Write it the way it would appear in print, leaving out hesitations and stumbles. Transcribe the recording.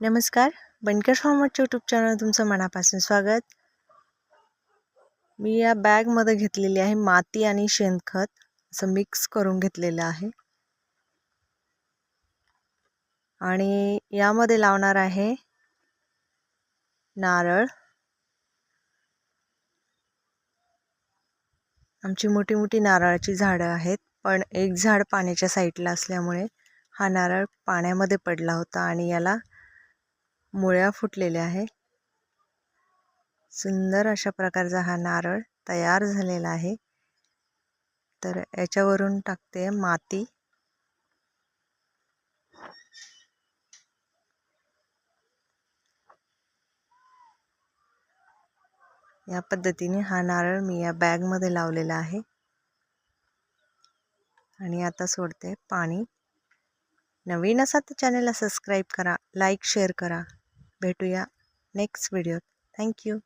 नमस्कार, बनकर फार्मरच्या YouTube channel तुमचं मनापासून स्वागत. मी या बॅगमध्ये घेतलेली आहे माती आणि शेणखत असं मिक्स करून घेतलेलं आहे आणि यामध्ये लावणार आहे नारळ. आमची मोठी मोठी नारळाची झाडं आहेत, पण एक झाड पाण्याच्या साईडला असल्यामुळे हा नारळ पाण्यामध्ये पडला होता आणि याला मुळ्या फुटलेल्या आहे. सुंदर अशा प्रकारचा हा नारळ तयार झालेला आहे. तर याच्यावरून टाकते माती. या पद्धतीने हा नारळ मी या बॅगमध्ये लावलेला आहे आणि आता सोडते पाणी. नवीन असाल तर चॅनलला सबस्क्राईब करा, लाईक शेअर करा. भेटूया नेक्स्ट व्हिडिओत. थँक्यू.